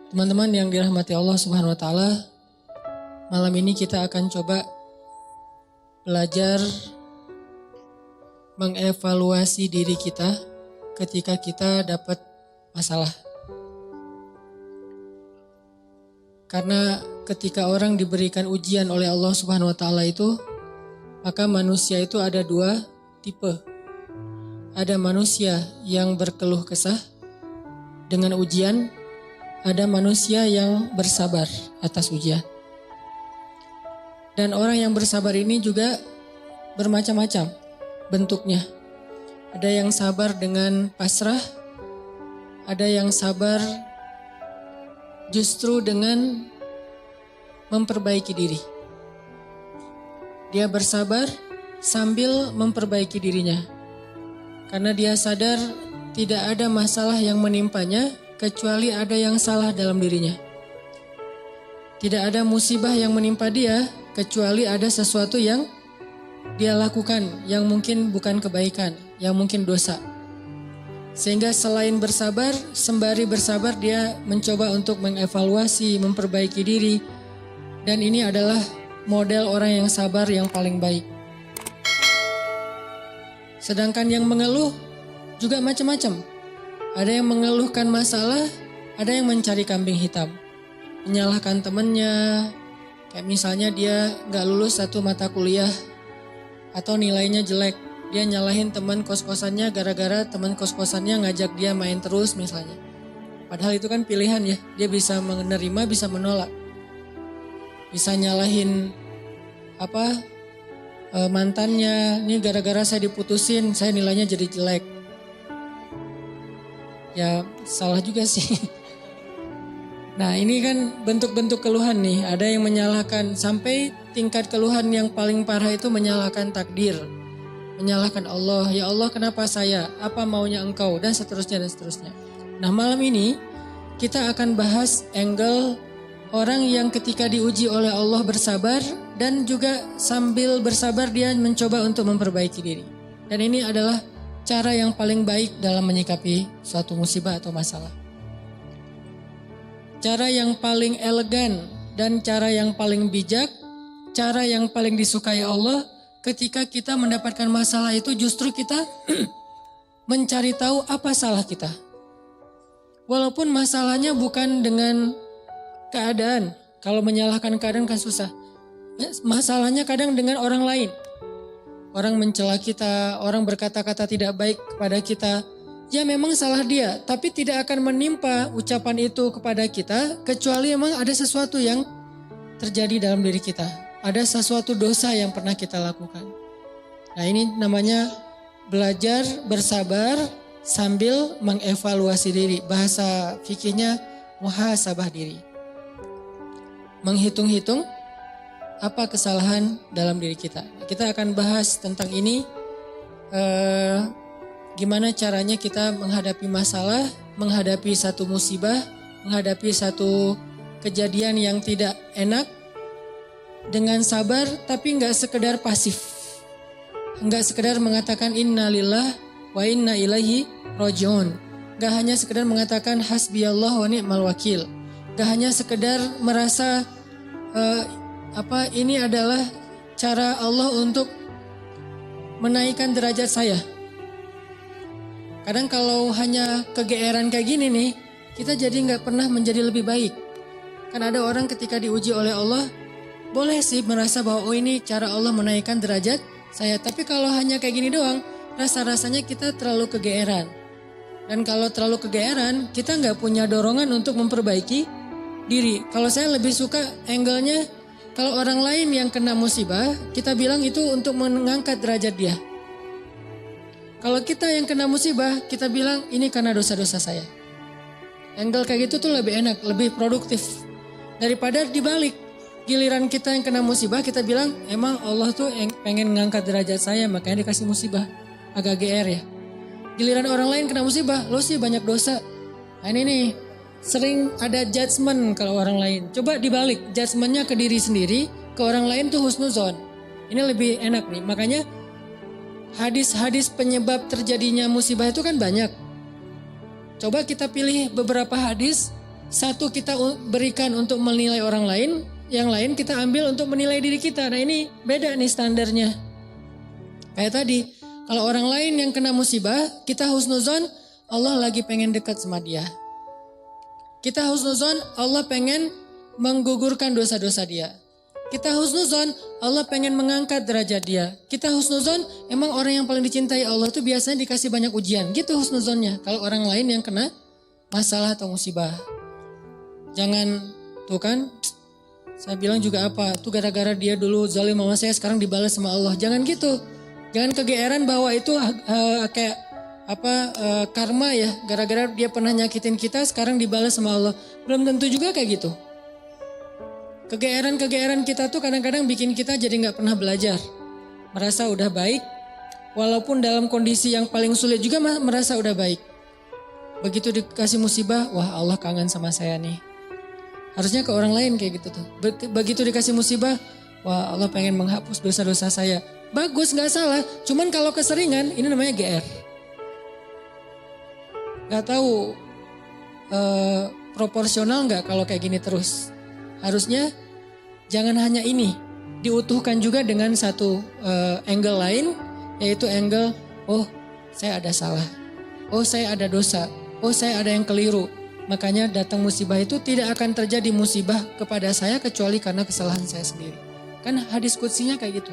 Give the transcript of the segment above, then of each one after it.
Teman-teman yang dirahmati Allah Subhanahu wa taala, malam ini kita akan coba belajar mengevaluasi diri kita ketika kita dapat masalah. Karena ketika orang diberikan ujian oleh Allah Subhanahu wa taala itu, maka manusia itu ada dua tipe. Ada manusia yang berkeluh kesah dengan ujian, ada manusia yang bersabar atas ujian. Dan orang yang bersabar ini juga bermacam-macam bentuknya. Ada yang sabar dengan pasrah, ada yang sabar justru dengan memperbaiki diri. Dia bersabar sambil memperbaiki dirinya. Karena dia sadar tidak ada masalah yang menimpanya kecuali ada yang salah dalam dirinya. Tidak ada musibah yang menimpa dia kecuali ada sesuatu yang dia lakukan yang mungkin bukan kebaikan, yang mungkin dosa. Sehingga selain bersabar, sembari bersabar dia mencoba untuk mengevaluasi, memperbaiki diri. Dan ini adalah model orang yang sabar yang paling baik. Sedangkan yang mengeluh juga macam-macam. Ada yang mengeluhkan masalah, ada yang mencari kambing hitam. Menyalahkan temannya, kayak misalnya dia gak lulus satu mata kuliah atau nilainya jelek. Dia nyalahin teman kos-kosannya gara-gara teman kos-kosannya ngajak dia main terus misalnya. Padahal itu kan pilihan ya, dia bisa menerima, bisa menolak. Bisa nyalahin mantannya, ini gara-gara saya diputusin, saya nilainya jadi jelek. Ya salah juga sih. Nah ini kan bentuk-bentuk keluhan nih. Ada yang menyalahkan sampai tingkat keluhan yang paling parah itu menyalahkan takdir. Menyalahkan Allah. Ya Allah kenapa saya? Apa maunya engkau? Dan seterusnya dan seterusnya. Nah malam ini kita akan bahas angle orang yang ketika diuji oleh Allah bersabar dan juga sambil bersabar dia mencoba untuk memperbaiki diri. Dan ini adalah cara yang paling baik dalam menyikapi suatu musibah atau masalah. Cara yang paling elegan dan cara yang paling bijak, cara yang paling disukai Allah ketika kita mendapatkan masalah itu justru kita mencari tahu apa salah kita. Walaupun masalahnya bukan dengan keadaan. Kalau menyalahkan keadaan kan susah. Masalahnya kadang dengan orang lain. Orang mencela kita, orang berkata-kata tidak baik kepada kita. Ya memang salah dia, tapi tidak akan menimpa ucapan itu kepada kita kecuali memang ada sesuatu yang terjadi dalam diri kita. Ada sesuatu dosa yang pernah kita lakukan. Nah ini namanya belajar bersabar sambil mengevaluasi diri. Bahasa fikihnya muhasabah diri. Menghitung-hitung apa kesalahan dalam diri kita. Kita akan bahas tentang ini, gimana caranya kita menghadapi masalah, menghadapi satu musibah, menghadapi satu kejadian yang tidak enak dengan sabar, tapi nggak sekedar pasif, nggak sekedar mengatakan innalillah wa inna ilaihi rajiun, nggak hanya sekedar mengatakan hasbiyallah wa ni'mal wakil, nggak hanya sekedar merasa ini adalah cara Allah untuk menaikkan derajat saya. Kadang kalau hanya kegeeran kayak gini nih, kita jadi nggak pernah menjadi lebih baik. Kan ada orang ketika diuji oleh Allah, boleh sih merasa bahwa ini cara Allah menaikkan derajat saya. Tapi kalau hanya kayak gini doang, rasa-rasanya kita terlalu kegeeran. Dan kalau terlalu kegeeran, kita nggak punya dorongan untuk memperbaiki diri. Kalau saya lebih suka angle-nya, kalau orang lain yang kena musibah, kita bilang itu untuk mengangkat derajat dia. Kalau kita yang kena musibah, kita bilang ini karena dosa-dosa saya. Angle kayak gitu tuh lebih enak, lebih produktif. Daripada dibalik, giliran kita yang kena musibah, kita bilang emang Allah tuh pengen ngangkat derajat saya, makanya dikasih musibah. Agak GR ya. Giliran orang lain kena musibah, lo sih banyak dosa. Nah ini nih, sering ada judgement kalau orang lain. Coba dibalik, judgementnya ke diri sendiri, ke orang lain tuh husnuzon. Ini lebih enak nih, makanya hadis-hadis penyebab terjadinya musibah itu kan banyak. Coba kita pilih beberapa hadis Satu kita berikan untuk menilai orang lain, yang lain kita ambil untuk menilai diri kita. Nah ini beda nih standarnya. Kayak tadi, kalau orang lain yang kena musibah, kita husnuzon, Allah lagi pengen dekat sama dia. Kita husnuzon, Allah pengen menggugurkan dosa-dosa dia. Kita husnuzon, Allah pengen mengangkat derajat dia. Kita husnuzon, emang orang yang paling dicintai Allah itu biasanya dikasih banyak ujian. Gitu husnuzonnya. Kalau orang lain yang kena masalah atau musibah. Jangan, tuh kan, saya bilang juga apa, tuh gara-gara dia dulu zalim sama saya sekarang dibalas sama Allah. Jangan gitu. Jangan kegeeran bahwa itu kayak karma ya. Gara-gara dia pernah nyakitin kita sekarang dibalas sama Allah. Belum tentu juga kayak gitu. Kegeeran kita tuh kadang-kadang bikin kita jadi gak pernah belajar. Merasa udah baik, walaupun dalam kondisi yang paling sulit juga merasa udah baik. Begitu dikasih musibah, wah Allah kangen sama saya nih. Harusnya ke orang lain kayak gitu tuh. Begitu dikasih musibah, wah Allah pengen menghapus dosa-dosa saya. Bagus, gak salah. Cuman kalau keseringan, ini namanya GR. Gak tahu proporsional gak kalau kayak gini terus. Harusnya jangan hanya ini, diutuhkan juga dengan satu angle lain, yaitu angle, oh saya ada salah, oh saya ada dosa, oh saya ada yang keliru. Makanya datang musibah itu tidak akan terjadi musibah kepada saya kecuali karena kesalahan saya sendiri. Kan hadis qudsinya kayak gitu.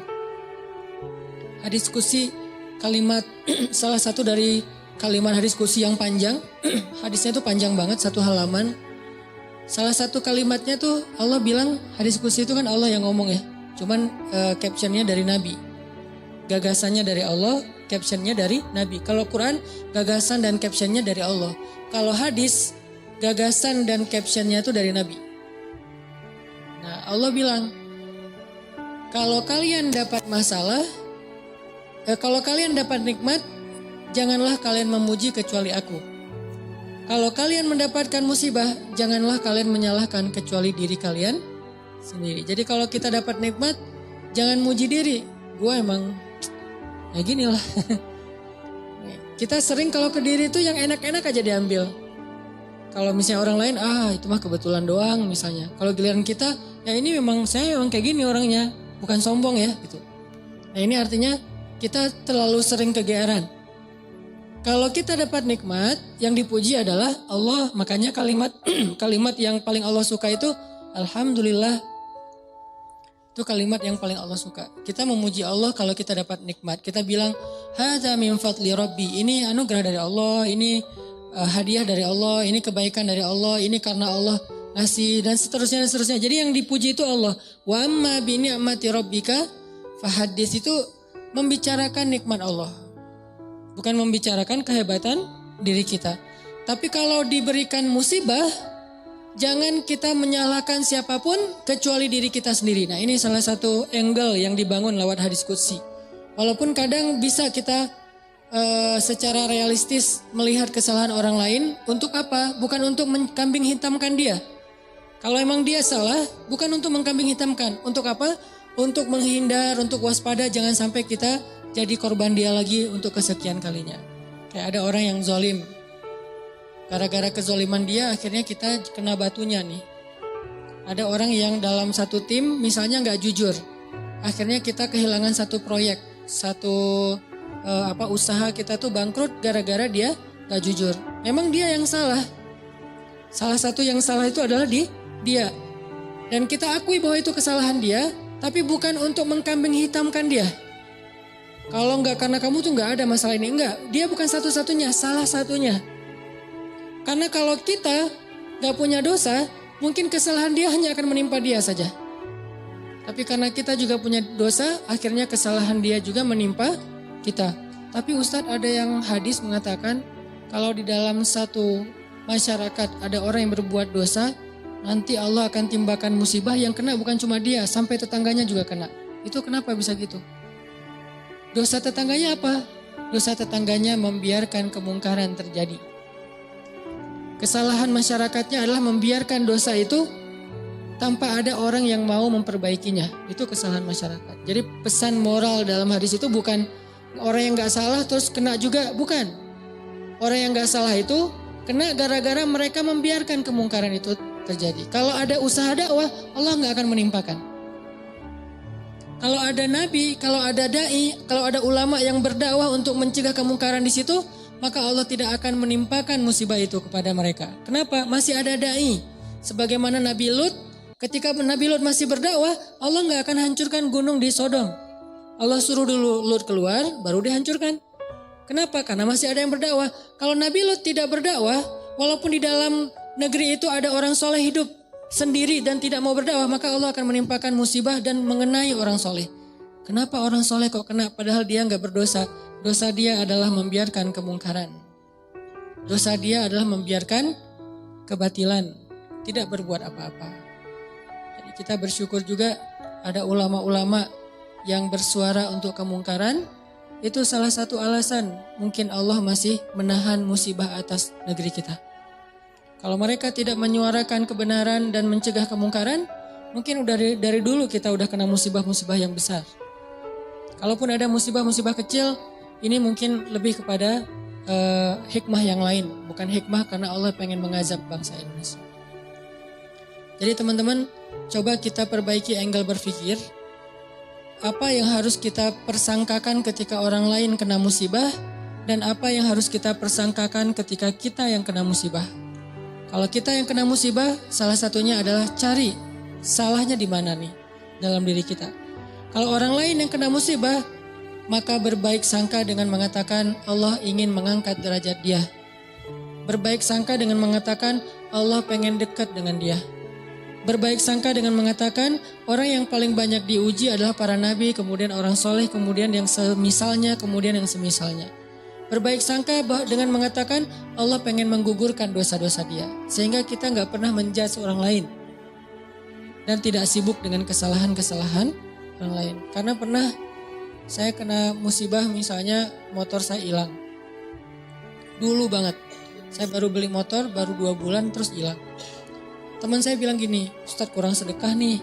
Hadis qudsi kalimat, salah satu dari kalimat hadis qudsi yang panjang, hadisnya itu panjang banget, 1 halaman. Salah satu kalimatnya tuh Allah bilang, hadis qudsi itu kan Allah yang ngomong ya. Cuman captionnya dari Nabi. Gagasannya dari Allah, captionnya dari Nabi. Kalau Quran, gagasan dan captionnya dari Allah. Kalau hadis, gagasan dan captionnya itu dari Nabi. Nah Allah bilang, kalau kalian dapat masalah, kalau kalian dapat nikmat, janganlah kalian memuji kecuali aku. Kalau kalian mendapatkan musibah, janganlah kalian menyalahkan kecuali diri kalian sendiri. Jadi kalau kita dapat nikmat, jangan muji diri. Gua emang ya gini lah. Kita sering kalau ke diri itu yang enak-enak aja diambil. Kalau misalnya orang lain, itu mah kebetulan doang misalnya. Kalau giliran kita, ya ini memang saya memang kayak gini orangnya. Bukan sombong ya gitu. Nah ini artinya kita terlalu sering kegeeran. Kalau kita dapat nikmat, yang dipuji adalah Allah. Makanya kalimat yang paling Allah suka itu Alhamdulillah. Itu kalimat yang paling Allah suka. Kita memuji Allah kalau kita dapat nikmat. Kita bilang, hadza min fadli rabbi. Ini anugerah dari Allah, ini hadiah dari Allah, ini kebaikan dari Allah, ini karena Allah ngasih dan seterusnya. Jadi yang dipuji itu Allah. Wa amma bi ni'mati rabbika fahaddits, itu membicarakan nikmat Allah. Bukan membicarakan kehebatan diri kita. Tapi kalau diberikan musibah, jangan kita menyalahkan siapapun kecuali diri kita sendiri. Nah ini salah satu angle yang dibangun lewat hadis qudsi. Walaupun kadang bisa kita secara realistis melihat kesalahan orang lain. Untuk apa? Bukan untuk mengkambing hitamkan dia. Kalau emang dia salah, bukan untuk mengkambing hitamkan. Untuk apa? Untuk menghindar, untuk waspada, jangan sampai kita jadi korban dia lagi untuk kesekian kalinya. Kayak ada orang yang zalim. Gara-gara kezaliman dia akhirnya kita kena batunya nih. Ada orang yang dalam satu tim misalnya gak jujur. Akhirnya kita kehilangan satu proyek. Usaha kita tuh bangkrut gara-gara dia gak jujur. Memang dia yang salah. Salah satu yang salah itu adalah dia. Dan kita akui bahwa itu kesalahan dia. Tapi bukan untuk mengkambing hitamkan dia. Kalau enggak karena kamu tuh enggak ada masalah ini. Enggak, dia bukan satu-satunya, salah satunya. Karena kalau kita enggak punya dosa, mungkin kesalahan dia hanya akan menimpa dia saja. Tapi karena kita juga punya dosa, akhirnya kesalahan dia juga menimpa kita. Tapi Ustadz, ada yang hadis mengatakan, kalau di dalam satu masyarakat ada orang yang berbuat dosa, nanti Allah akan timbakan musibah yang kena bukan cuma dia, sampai tetangganya juga kena. Itu kenapa bisa gitu? Dosa tetangganya apa? Dosa tetangganya membiarkan kemungkaran terjadi. Kesalahan masyarakatnya adalah membiarkan dosa itu tanpa ada orang yang mau memperbaikinya. Itu kesalahan masyarakat. Jadi pesan moral dalam hadis itu bukan orang yang gak salah terus kena juga. Bukan. Orang yang gak salah itu Kena gara-gara mereka membiarkan kemungkaran itu terjadi. Kalau ada usaha dakwah, Allah nggak akan menimpakan. Kalau ada nabi, kalau ada dai, kalau ada ulama yang berdakwah untuk mencegah kemungkaran di situ, maka Allah tidak akan menimpakan musibah itu kepada mereka. Kenapa? Masih ada dai. Sebagaimana Nabi Lut, ketika Nabi Lut masih berdakwah, Allah nggak akan hancurkan gunung di Sodom. Allah suruh dulu Lut keluar, baru dihancurkan. Kenapa? Karena masih ada yang berdakwah. Kalau Nabi Lut tidak berdakwah, walaupun di dalam negeri itu ada orang soleh hidup sendiri dan tidak mau berdakwah, maka Allah akan menimpakan musibah dan mengenai orang soleh. Kenapa orang soleh kok kena padahal dia nggak berdosa? Dosa dia adalah membiarkan kemungkaran. Dosa dia adalah membiarkan kebatilan, tidak berbuat apa-apa. Jadi kita bersyukur juga ada ulama-ulama yang bersuara untuk kemungkaran. Itu salah satu alasan mungkin Allah masih menahan musibah atas negeri kita. Kalau mereka tidak menyuarakan kebenaran dan mencegah kemungkaran, mungkin udah dari dulu kita udah kena musibah-musibah yang besar. Kalaupun ada musibah-musibah kecil, ini mungkin lebih kepada hikmah yang lain. Bukan hikmah karena Allah pengen mengazab bangsa Indonesia. Jadi teman-teman, coba kita perbaiki angle berpikir. Apa yang harus kita persangkakan ketika orang lain kena musibah dan apa yang harus kita persangkakan ketika kita yang kena musibah. Kalau kita yang kena musibah, salah satunya adalah cari salahnya di mana nih dalam diri kita. Kalau orang lain yang kena musibah, maka berbaik sangka dengan mengatakan Allah ingin mengangkat derajat dia. Berbaik sangka dengan mengatakan Allah pengen dekat dengan dia. Berbaik sangka dengan mengatakan orang yang paling banyak diuji adalah para nabi, kemudian orang soleh, kemudian yang semisalnya, kemudian yang semisalnya. Berbaik sangka dengan mengatakan Allah pengen menggugurkan dosa-dosa dia. Sehingga kita gak pernah menjudge orang lain. Dan tidak sibuk dengan kesalahan-kesalahan orang lain. Karena pernah saya kena musibah misalnya motor saya hilang. Dulu banget. Saya baru beli motor, baru 2 bulan terus hilang. Teman saya bilang gini, Ustadz kurang sedekah nih.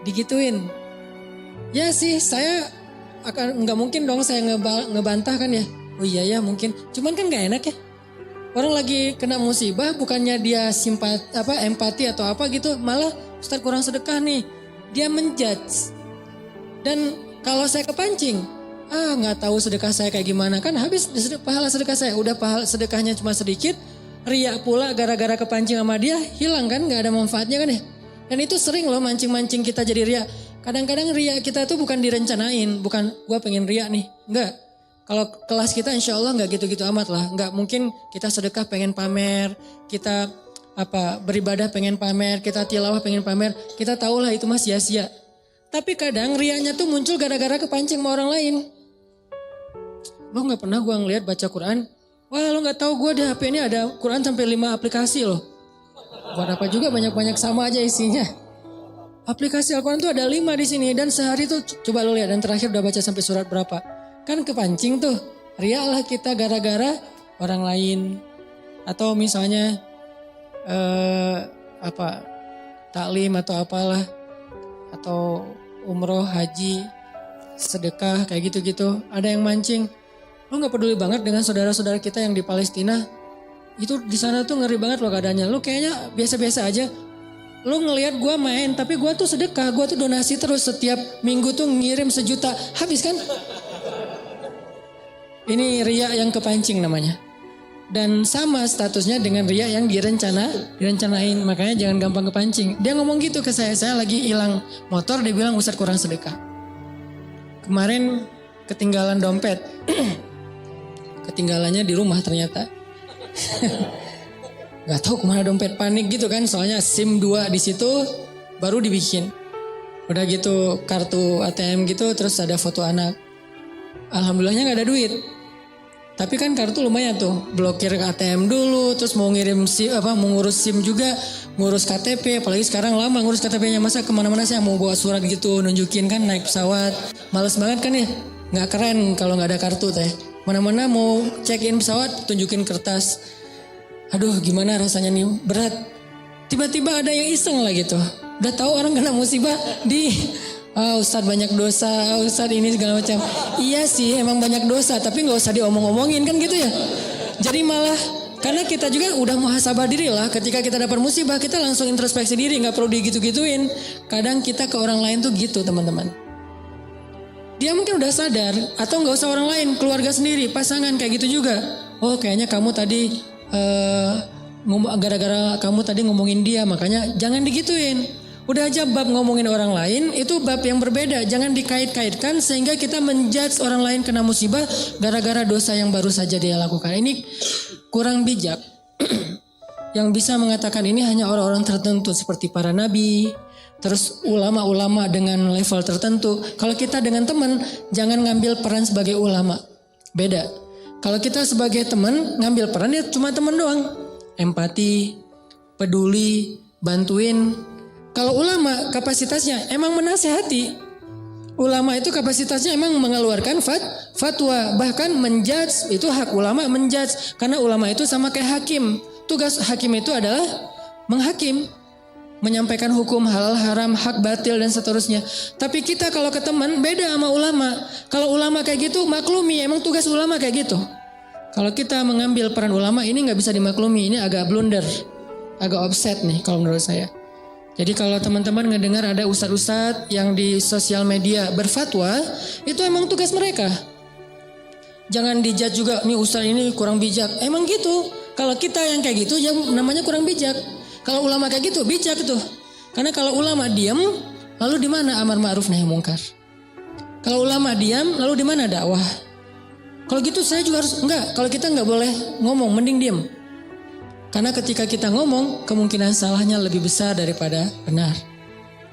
Digituin. Ya sih, saya nggak mungkin dong saya ngebantah kan ya. Oh iya ya mungkin. Cuman kan nggak enak ya. Orang lagi kena musibah, bukannya dia empati atau apa gitu, malah Ustadz kurang sedekah nih. Dia menjudge. Dan kalau saya kepancing, nggak tahu sedekah saya kayak gimana kan habis pahala sedekah saya. Udah pahala sedekahnya cuma sedikit. Riak pula gara-gara kepancing sama dia, hilang kan, gak ada manfaatnya kan ya. Dan itu sering loh mancing-mancing kita jadi riak. Kadang-kadang riak kita tuh bukan direncanain, bukan gua pengen riak nih, enggak. Kalau kelas kita insya Allah gak gitu-gitu amat lah. Gak mungkin kita sedekah pengen pamer, kita beribadah pengen pamer, kita tilawah pengen pamer. Kita tahu lah itu mah sia-sia. Tapi kadang riaknya tuh muncul gara-gara kepancing sama orang lain. Lo gak pernah gua ngeliat baca Quran, wah lo gak tahu gue di HP ini ada Quran sampai 5 aplikasi loh. Buat apa juga banyak-banyak sama aja isinya. Aplikasi Al-Quran tuh ada 5 di sini dan sehari tuh coba lo lihat dan terakhir udah baca sampai surat berapa. Kan kepancing tuh. Riak lah kita gara-gara orang lain. Atau misalnya taklim atau apalah. Atau umroh, haji, sedekah kayak gitu-gitu. Ada yang mancing. Lo gak peduli banget dengan saudara-saudara kita yang di Palestina. Itu di sana tuh ngeri banget loh keadaannya. Lo kayaknya biasa-biasa aja. Lo ngelihat gue main, tapi gue tuh sedekah. Gue tuh donasi terus setiap minggu tuh ngirim 1 juta. Habis kan? Ini riya yang kepancing namanya. Dan sama statusnya dengan riya yang direncanain. Makanya jangan gampang kepancing. Dia ngomong gitu ke saya lagi hilang motor, dia bilang Ustadz kurang sedekah. Kemarin ketinggalan dompet. Ketinggalannya di rumah ternyata. Gak tahu kemana dompet, panik gitu kan. Soalnya SIM 2 di situ baru dibikin. Udah gitu kartu ATM gitu terus ada foto anak. Alhamdulillahnya gak ada duit. Tapi kan kartu lumayan tuh. Blokir ATM dulu, terus mau ngirim mau ngurus SIM juga, ngurus KTP. Apalagi sekarang lama ngurus KTP-nya. Masa kemana-mana saya mau bawa surat gitu nunjukin kan naik pesawat. Males banget kan ya. Gak keren kalau gak ada kartu teh. Mana-mana mau check-in pesawat, tunjukin kertas. Aduh gimana rasanya nih, berat. Tiba-tiba ada yang iseng lah gitu. Udah tahu orang kena musibah Ustadz banyak dosa, Ustadz ini segala macam. Iya sih emang banyak dosa, tapi gak usah diomong-omongin kan gitu ya. Jadi malah Karena kita juga udah muhasabah diri lah. Ketika kita dapat musibah, kita langsung introspeksi diri, nggak perlu digitu-gituin. Kadang kita ke orang lain tuh gitu, teman-teman. Dia mungkin udah sadar, atau nggak usah orang lain, keluarga sendiri, pasangan kayak gitu juga. Oh, kayaknya kamu tadi gara-gara kamu tadi ngomongin dia, makanya jangan digituin. Udah aja bab ngomongin orang lain, itu bab yang berbeda. Jangan dikait-kaitkan sehingga kita menjudge orang lain kena musibah gara-gara dosa yang baru saja dia lakukan. Ini kurang bijak. Yang bisa mengatakan ini hanya orang-orang tertentu seperti para nabi, terus ulama-ulama dengan level tertentu. Kalau kita dengan teman, jangan ngambil peran sebagai ulama. Beda. Kalau kita sebagai teman, ngambil peran ya cuma teman doang. Empati, peduli, bantuin. Kalau ulama kapasitasnya emang menasehati. Ulama itu kapasitasnya emang mengeluarkan fatwa. Bahkan menjudge, itu hak ulama menjudge. Karena ulama itu sama kayak hakim. Tugas hakim itu adalah menghakim. Menyampaikan hukum halal haram, hak batil dan seterusnya. Tapi kita kalau ke teman beda sama ulama. Kalau ulama kayak gitu maklumi, emang tugas ulama kayak gitu. Kalau kita mengambil peran ulama ini gak bisa dimaklumi. Ini agak blunder. Agak offset nih kalau menurut saya. Jadi kalau teman-teman ngedengar ada ustadz-ustadz yang di sosial media berfatwa, itu emang tugas mereka. Jangan dijudge juga, nih ustadz ini kurang bijak. Emang gitu. Kalau kita yang kayak gitu, ya namanya kurang bijak. Kalau ulama kayak gitu, bijak itu. Karena kalau ulama diam, lalu di mana amar ma'ruf nahi mungkar? Kalau ulama diam, lalu di mana dakwah? Kalau gitu saya juga harus enggak. Kalau kita enggak boleh ngomong, mending diam. Karena ketika kita ngomong, kemungkinan salahnya lebih besar daripada benar.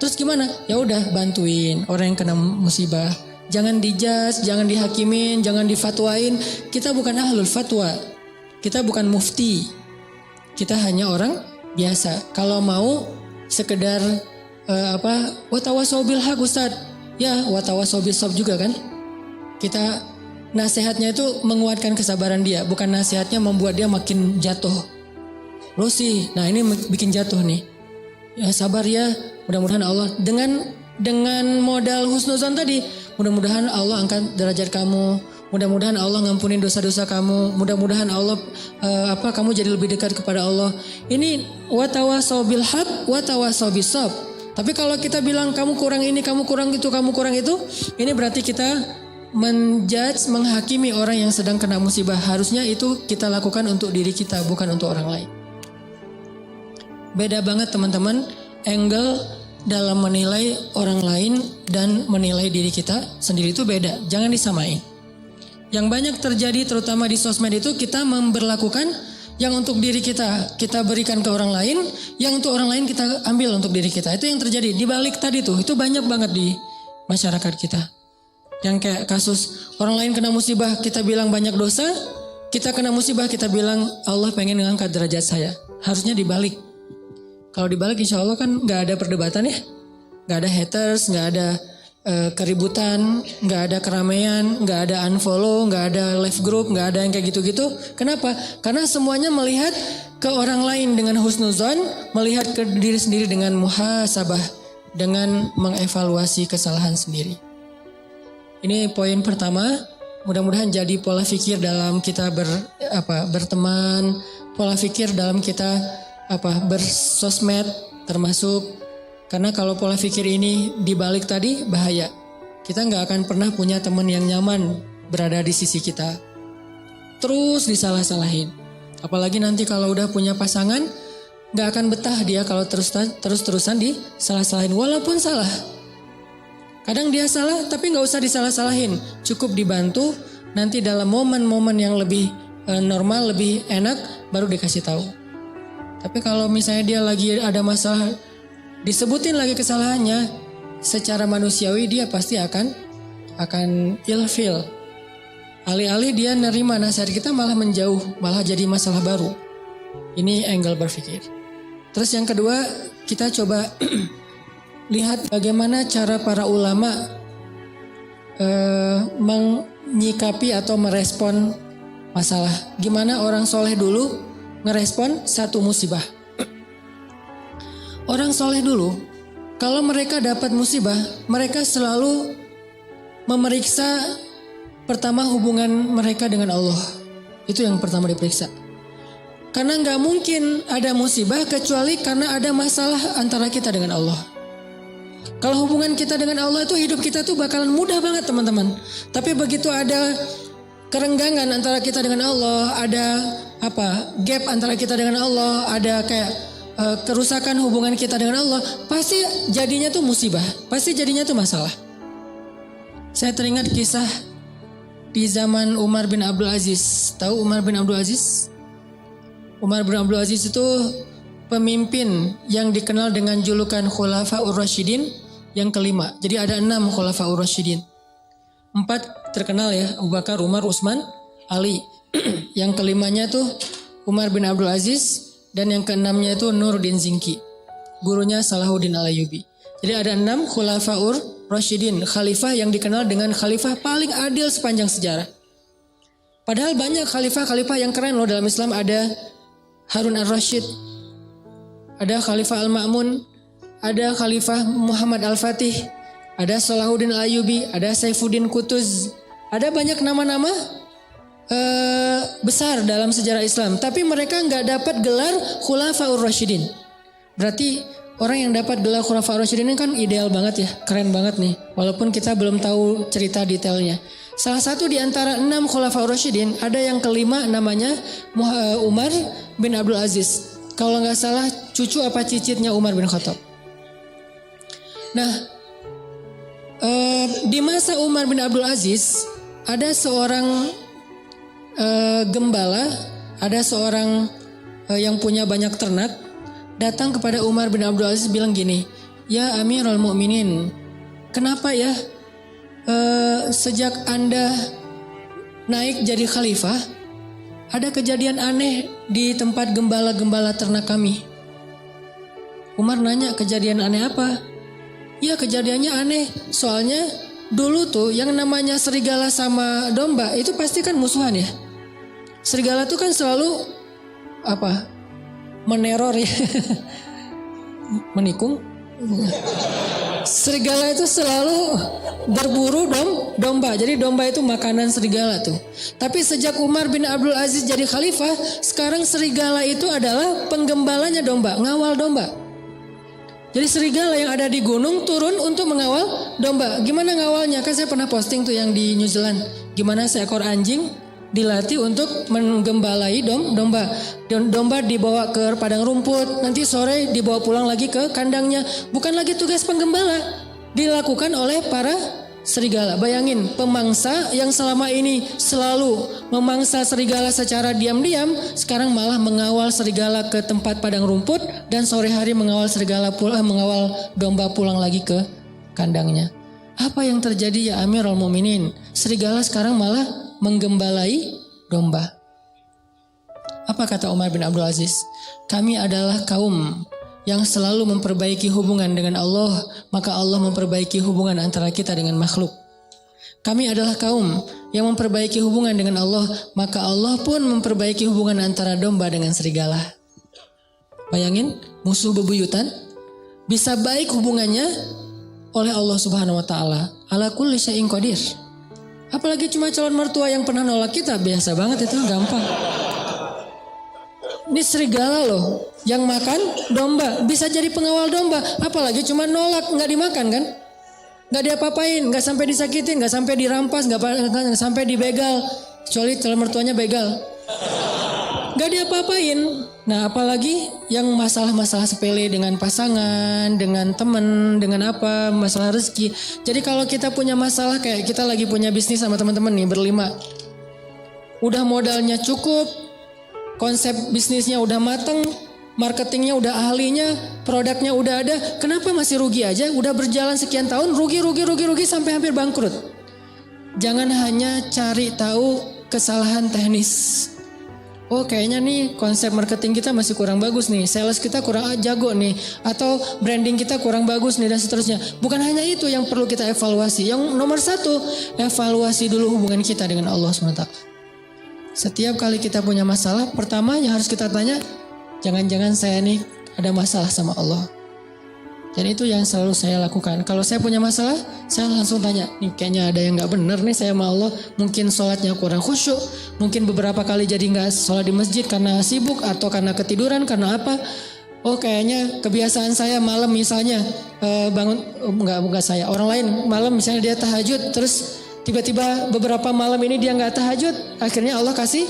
Terus gimana? Ya udah bantuin orang yang kena musibah. Jangan dijudge, jangan dihakimin, jangan difatwain. Kita bukan ahlul fatwa. Kita bukan mufti. Kita hanya orang biasa. Kalau mau sekedar watawasau bil haq Ustaz. Ya, watawasau bis sabr juga kan. Kita nasihatnya itu menguatkan kesabaran dia, bukan nasihatnya membuat dia makin jatuh. Lo sih, nah ini bikin jatuh nih. Ya sabar ya, mudah-mudahan Allah dengan modal husnuzan tadi, mudah-mudahan Allah angkat derajat kamu, mudah-mudahan Allah ngampunin dosa-dosa kamu, mudah-mudahan Allah kamu jadi lebih dekat kepada Allah. Ini watawasau bil haq, watawasau bis sabr. Tapi kalau kita bilang kamu kurang ini, kamu kurang itu, kamu kurang itu, ini berarti kita menjudge, menghakimi orang yang sedang kena musibah. Harusnya itu kita lakukan untuk diri kita, bukan untuk orang lain. Beda banget teman-teman angle dalam menilai orang lain dan menilai diri kita sendiri itu beda. Jangan disamain. Yang banyak terjadi terutama di sosmed itu kita memberlakukan yang untuk diri kita berikan ke orang lain, yang untuk orang lain kita ambil untuk diri kita. Itu yang terjadi di balik tadi tuh. Itu banyak banget di masyarakat kita. Yang kayak kasus orang lain kena musibah kita bilang banyak dosa, kita kena musibah kita bilang Allah pengen ngangkat derajat saya. Harusnya dibalik. Kalau dibalik insya Allah kan gak ada perdebatan ya. Gak ada haters, gak ada keributan, gak ada keramaian, gak ada unfollow, gak ada left group, gak ada yang kayak gitu-gitu. Kenapa? Karena semuanya melihat ke orang lain dengan husnuzon, melihat ke diri sendiri dengan muhasabah, dengan mengevaluasi kesalahan sendiri. Ini poin pertama, mudah-mudahan jadi pola pikir dalam kita berteman, pola pikir dalam kita bersosmed termasuk, karena kalau pola pikir ini dibalik tadi bahaya. Kita nggak akan pernah punya teman yang nyaman berada di sisi kita. Terus disalah-salahin. Apalagi nanti kalau udah punya pasangan, nggak akan betah dia kalau terus-terusan disalah-salahin walaupun salah. Kadang dia salah tapi nggak usah disalah-salahin. Cukup dibantu, nanti dalam momen-momen yang lebih normal, lebih enak baru dikasih tahu. Tapi kalau misalnya dia lagi ada masalah, disebutin lagi kesalahannya, secara manusiawi dia pasti akan ilfil. Alih-alih dia nerima nasihat kita malah menjauh, malah jadi masalah baru. Ini angle berpikir. Terus yang kedua, kita coba lihat bagaimana cara para ulama menyikapi atau merespon masalah. Gimana orang soleh dulu ngerespon satu musibah. Orang soleh dulu, kalau mereka dapat musibah, mereka selalu memeriksa pertama hubungan mereka dengan Allah. Itu yang pertama diperiksa. Karena nggak mungkin ada musibah kecuali karena ada masalah antara kita dengan Allah. Kalau hubungan kita dengan Allah itu hidup kita tuh bakalan mudah banget teman-teman. Tapi begitu ada kerenggangan antara kita dengan Allah, ada gap antara kita dengan Allah, ada kayak kerusakan hubungan kita dengan Allah, pasti jadinya tuh musibah, pasti jadinya tuh masalah. Saya teringat kisah di zaman Umar bin Abdul Aziz. Tahu Umar bin Abdul Aziz? Umar bin Abdul Aziz itu pemimpin yang dikenal dengan julukan Khulafaur Rasyidin yang kelima. Jadi ada 6 Khulafaur Rasyidin. 4 terkenal ya, Abu Bakar, Umar, Utsman, Ali. Yang kelimanya tuh Umar bin Abdul Aziz dan yang keenamnya itu Nuruddin Zinki. Gurunya Salahuddin Al-Ayyubi. Jadi ada 6 Khulafaur Rasyidin, khalifah yang dikenal dengan khalifah paling adil sepanjang sejarah. Padahal banyak khalifah-khalifah yang keren loh dalam Islam. Ada Harun Ar-Rasyid, ada Khalifah Al-Ma'mun, ada Khalifah Muhammad Al-Fatih, ada Salahuddin Al-Ayyubi, ada Saifuddin Qutuz. Ada banyak nama-nama besar dalam sejarah Islam. Tapi mereka nggak dapat gelar Khulafaur Rasyidin. Berarti orang yang dapat gelar Khulafaur Rasyidin ini kan ideal banget ya, keren banget nih. Walaupun kita belum tahu cerita detailnya. Salah satu di antara 6 Khulafaur Rasyidin, ada yang kelima namanya Umar bin Abdul Aziz. Kalau nggak salah cucu apa cicitnya Umar bin Khattab. Nah, di masa Umar bin Abdul Aziz ada seorang gembala, ada seorang yang punya banyak ternak datang kepada Umar bin Abdul Aziz bilang gini, "Ya Amirul Mukminin, kenapa ya sejak Anda naik jadi khalifah, ada kejadian aneh di tempat gembala-gembala ternak kami?" Umar nanya, kejadian aneh apa? Ya kejadiannya aneh, soalnya dulu tuh yang namanya serigala sama domba itu pasti kan musuhan ya. Serigala tuh kan selalu meneror ya, menikung. Serigala itu selalu berburu domba. Jadi domba itu makanan serigala tuh. Tapi sejak Umar bin Abdul Aziz jadi khalifah, sekarang serigala itu adalah penggembalanya domba, ngawal domba. Jadi serigala yang ada di gunung turun untuk mengawal domba. Gimana ngawalnya? Kan saya pernah posting tuh yang di New Zealand. Gimana seekor anjing dilatih untuk menggembalai domba. Domba dibawa ke padang rumput, nanti sore dibawa pulang lagi ke kandangnya. Bukan lagi tugas penggembala, dilakukan oleh para serigala. Bayangin, pemangsa yang selama ini selalu memangsa serigala secara diam-diam, sekarang malah mengawal serigala ke tempat padang rumput dan sore hari mengawal mengawal domba pulang lagi ke kandangnya. Apa yang terjadi ya Amirul Mukminin? Serigala sekarang malah menggembalai domba. Apa kata Umar bin Abdul Aziz? Kami adalah kaum yang selalu memperbaiki hubungan dengan Allah, maka Allah memperbaiki hubungan antara kita dengan makhluk. Kami adalah kaum yang memperbaiki hubungan dengan Allah, maka Allah pun memperbaiki hubungan antara domba dengan serigala. Bayangin, musuh bebuyutan bisa baik hubungannya oleh Allah Subhanahu wa taala. Ala kulli syai'in qadir. Apalagi cuma calon mertua yang pernah nolak kita, biasa banget itu, gampang. Ini serigala loh, yang makan domba, bisa jadi pengawal domba. Apalagi cuma nolak, nggak dimakan kan? Nggak diapa-apain, nggak sampai disakitin, nggak sampai dirampas, nggak sampai dibegal. Kecuali calon mertuanya begal. Nggak diapa-apain. Nah apalagi yang masalah-masalah sepele dengan pasangan, dengan teman, dengan apa, masalah rezeki. Jadi kalau kita punya masalah, kayak kita lagi punya bisnis sama teman-teman nih berlima. Udah modalnya cukup, konsep bisnisnya udah mateng, marketingnya udah ahlinya, produknya udah ada. Kenapa masih rugi aja? Udah berjalan sekian tahun, rugi sampai hampir bangkrut. Jangan hanya cari tahu kesalahan teknis. Oh kayaknya nih konsep marketing kita masih kurang bagus nih, sales kita kurang jago nih, atau branding kita kurang bagus nih dan seterusnya. Bukan hanya itu yang perlu kita evaluasi. Yang nomor 1, evaluasi dulu hubungan kita dengan Allah SWT. Setiap kali kita punya masalah, pertama yang harus kita tanya, jangan-jangan saya nih ada masalah sama Allah. Dan itu yang selalu saya lakukan. Kalau saya punya masalah, saya langsung tanya, nih kayaknya ada yang gak benar nih saya sama Allah. Mungkin sholatnya kurang khusyuk, mungkin beberapa kali jadi gak sholat di masjid karena sibuk atau karena ketiduran, karena apa. Oh kayaknya kebiasaan saya malam misalnya bangun, enggak saya, orang lain malam misalnya dia tahajud, terus tiba-tiba beberapa malam ini dia gak tahajud, akhirnya Allah kasih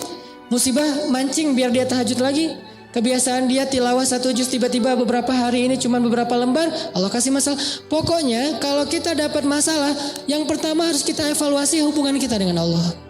musibah mancing biar dia tahajud lagi. Kebiasaan dia tilawah 1 juz, tiba-tiba beberapa hari ini cuma beberapa lembar, Allah kasih masalah. Pokoknya kalau kita dapat masalah, yang pertama harus kita evaluasi hubungan kita dengan Allah.